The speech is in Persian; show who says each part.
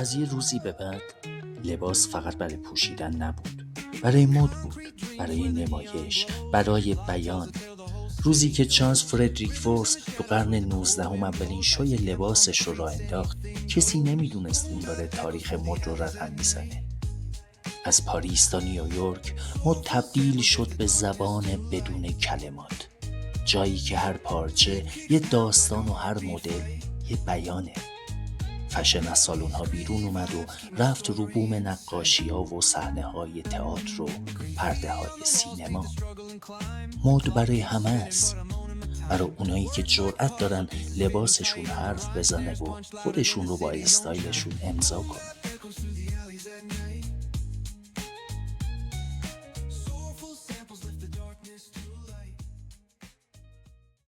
Speaker 1: از یه روزی به بعد لباس فقط برای پوشیدن نبود، برای مد بود، برای نمایش، برای بیان. روزی که چارلز فردریک فورس تو قرن 19 اولین شوی لباسش رو راه انداخت، کسی نمیدونست اون داره تاریخ مد رو رقم میزنه. از پاریس تا نیویورک مد تبدیل شد به زبان بدون کلمات، جایی که هر پارچه یه داستان و هر مدل یه بیانه. فشن از سالن‌ها بیرون اومد و رفت رو بوم نقاشی‌ها و صحنه‌های تئاتر و پرده‌های سینما. مد برای همه است، برای اونایی که جرأت دارن لباسشون حرف بزنه و خودشون رو با استایلشون امضا کنن.